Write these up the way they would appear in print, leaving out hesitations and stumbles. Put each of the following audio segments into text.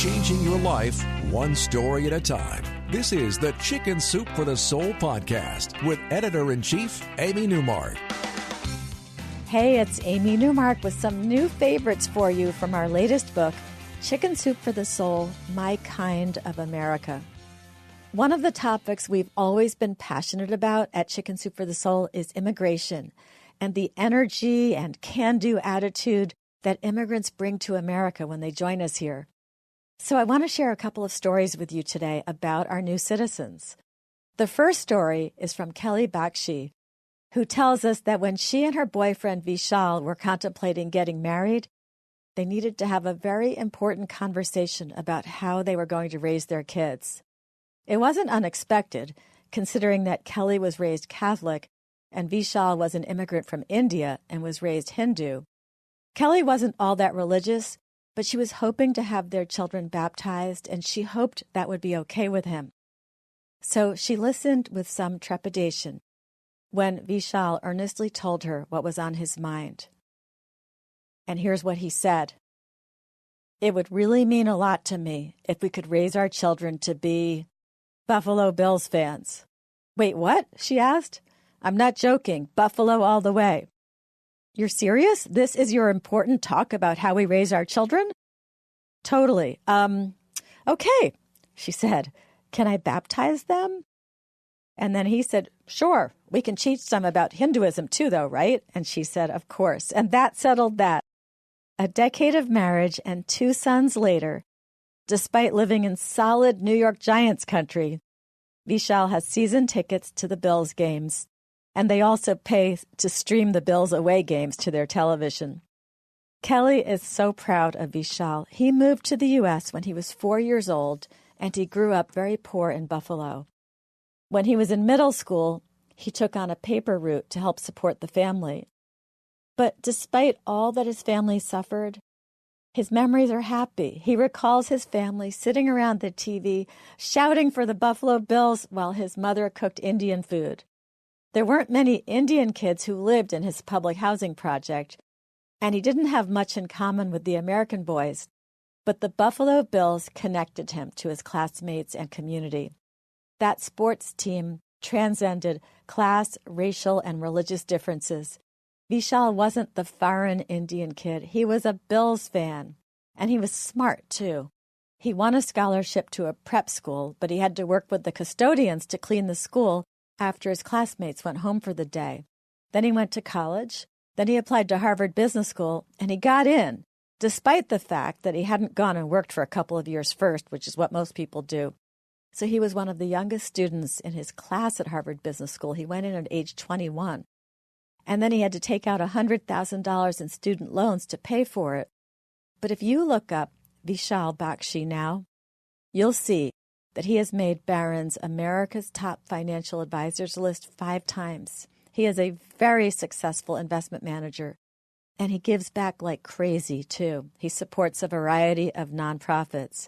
changing your life one story at a time. This is the Chicken Soup for the Soul podcast with Editor-in-Chief Amy Newmark. Hey, it's Amy Newmark with some new favorites for you from our latest book, Chicken Soup for the Soul, My Kind of America. One of the topics we've always been passionate about at Chicken Soup for the Soul is immigration and the energy and can-do attitude that immigrants bring to America when they join us here. So I want to share a couple of stories with you today about our new citizens. The first story is from Kelly Bakshi, who tells us that when she and her boyfriend Vishal were contemplating getting married, they needed to have a very important conversation about how they were going to raise their kids. It wasn't unexpected, considering that Kelly was raised Catholic and Vishal was an immigrant from India and was raised Hindu. Kelly wasn't all that religious, but she was hoping to have their children baptized, and she hoped that would be okay with him. So she listened with some trepidation when Vishal earnestly told her what was on his mind. And here's what he said. It would really mean a lot to me if we could raise our children to be Buffalo Bills fans. Wait, what? She asked. I'm not joking. Buffalo all the way. You're serious? This is your important talk about how we raise our children? Totally. Okay, she said. Can I baptize them? And then he said, sure, we can teach some about Hinduism too, though, right? And she said, of course. And that settled that. A decade of marriage and 2 sons later, despite living in solid New York Giants country, Vishal has season tickets to the Bills games. And they also pay to stream the Bills away games to their television. Kelly is so proud of Vishal. He moved to the U.S. when he was 4 years old, and he grew up very poor in Buffalo. When he was in middle school, he took on a paper route to help support the family. But despite all that his family suffered, his memories are happy. He recalls his family sitting around the TV, shouting for the Buffalo Bills while his mother cooked Indian food. There weren't many Indian kids who lived in his public housing project, and he didn't have much in common with the American boys, but the Buffalo Bills connected him to his classmates and community. That sports team transcended class, racial, and religious differences. Vishal wasn't the foreign Indian kid. He was a Bills fan, and he was smart, too. He won a scholarship to a prep school, but he had to work with the custodians to clean the school after his classmates went home for the day. Then he went to college. Then he applied to Harvard Business School, and he got in, despite the fact that he hadn't gone and worked for a couple of years first, which is what most people do. So he was one of the youngest students in his class at Harvard Business School. He went in at age 21. And then he had to take out $100,000 in student loans to pay for it. But if you look up Vishal Bakshi now, you'll see that he has made Barron's America's Top Financial Advisors list 5 times. He is a very successful investment manager, and he gives back like crazy, too. He supports a variety of nonprofits.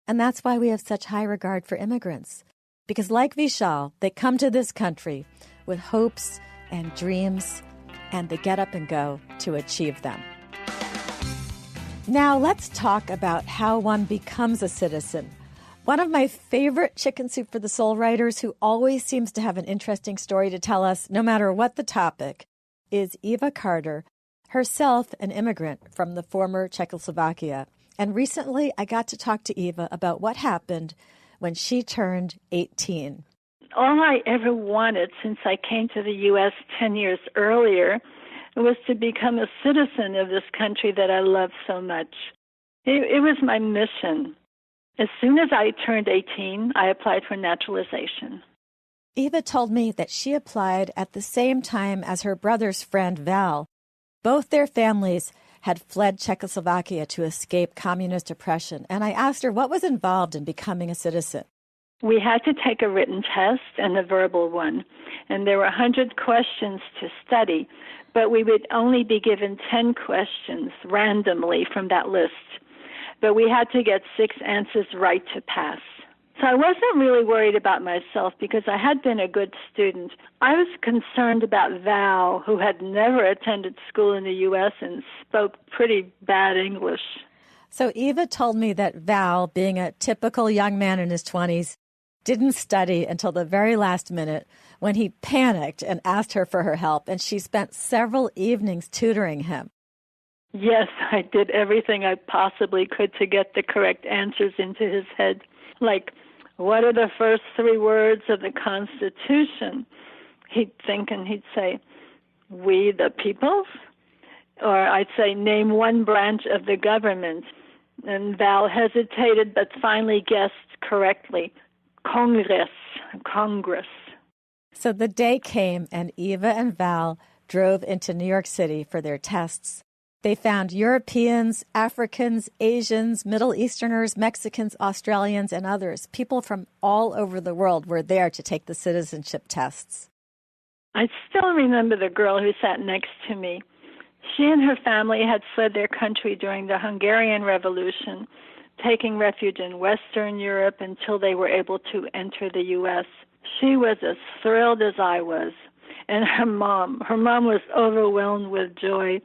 And that's why we have such high regard for immigrants, because like Vishal, they come to this country with hopes and dreams, and they get up and go to achieve them. Now let's talk about how one becomes a citizen. One of my favorite Chicken Soup for the Soul writers, who always seems to have an interesting story to tell us, no matter what the topic, is Eva Carter, herself an immigrant from the former Czechoslovakia. And recently, I got to talk to Eva about what happened when she turned 18. All I ever wanted since I came to the U.S. 10 years earlier was to become a citizen of this country that I love so much. It was my mission. As soon as I turned 18, I applied for naturalization. Eva told me that she applied at the same time as her brother's friend Val. Both their families had fled Czechoslovakia to escape communist oppression, and I asked her what was involved in becoming a citizen. We had to take a written test and a verbal one, and there were 100 questions to study, but we would only be given 10 questions randomly from that list. But we had to get 6 answers right to pass. So I wasn't really worried about myself because I had been a good student. I was concerned about Val, who had never attended school in the U.S. and spoke pretty bad English. So Eva told me that Val, being a typical young man in his 20s, didn't study until the very last minute when he panicked and asked her for her help, and she spent several evenings tutoring him. Yes, I did everything I possibly could to get the correct answers into his head. Like, what are the first 3 words of the Constitution? He'd think and he'd say, "We the peoples?" Or I'd say, "Name one branch of the government." And Val hesitated, but finally guessed correctly, Congress. So the day came, and Eva and Val drove into New York City for their tests. They found Europeans, Africans, Asians, Middle Easterners, Mexicans, Australians, and others. People from all over the world were there to take the citizenship tests. I still remember the girl who sat next to me. She and her family had fled their country during the Hungarian Revolution, taking refuge in Western Europe until they were able to enter the U.S. She was as thrilled as I was. And her mom was overwhelmed with joy.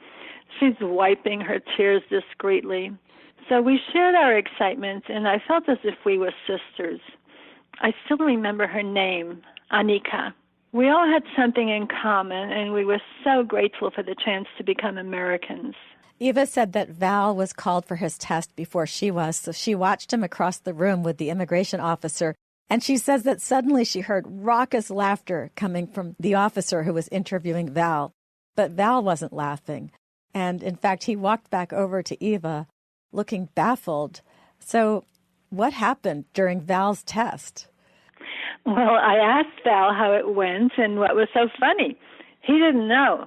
She's wiping her tears discreetly. So we shared our excitement, and I felt as if we were sisters. I still remember her name, Annika. We all had something in common, and we were so grateful for the chance to become Americans. Eva said that Val was called for his test before she was, so she watched him across the room with the immigration officer, and she says that suddenly she heard raucous laughter coming from the officer who was interviewing Val. But Val wasn't laughing, and in fact, he walked back over to Eva, looking baffled. So what happened during Val's test? Well, I asked Val how it went and what was so funny. He didn't know.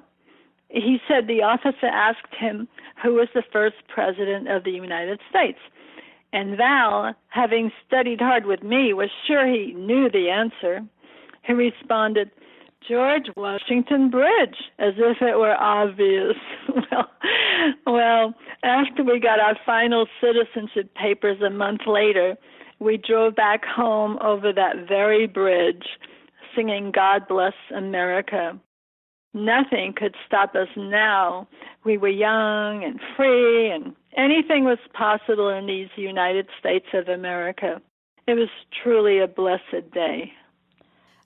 He said the officer asked him who was the first president of the United States. And Val, having studied hard with me, was sure he knew the answer. He responded, "George Washington Bridge," as if it were obvious. Well, after we got our final citizenship papers a month later, we drove back home over that very bridge, singing "God Bless America." Nothing could stop us now. We were young and free, and anything was possible in these United States of America. It was truly a blessed day.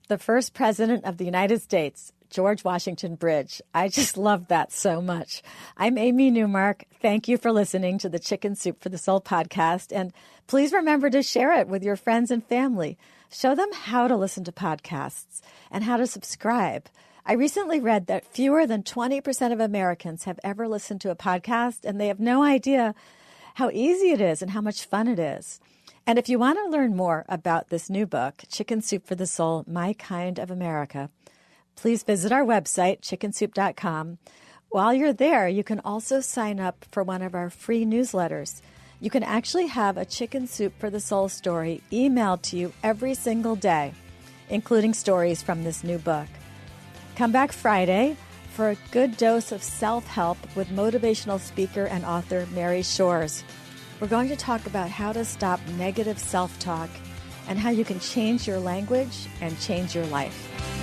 The first president of the United States, George Washington Bridge. I just love that so much. I'm Amy Newmark. Thank you for listening to the Chicken Soup for the Soul podcast. And please remember to share it with your friends and family. Show them how to listen to podcasts and how to subscribe. I recently read that fewer than 20% of Americans have ever listened to a podcast, and they have no idea how easy it is and how much fun it is. And if you want to learn more about this new book, Chicken Soup for the Soul, My Kind of America, please visit our website, chickensoup.com. While you're there, you can also sign up for one of our free newsletters. You can actually have a Chicken Soup for the Soul story emailed to you every single day, including stories from this new book. Come back Friday for a good dose of self-help with motivational speaker and author Mary Shores. We're going to talk about how to stop negative self-talk and how you can change your language and change your life.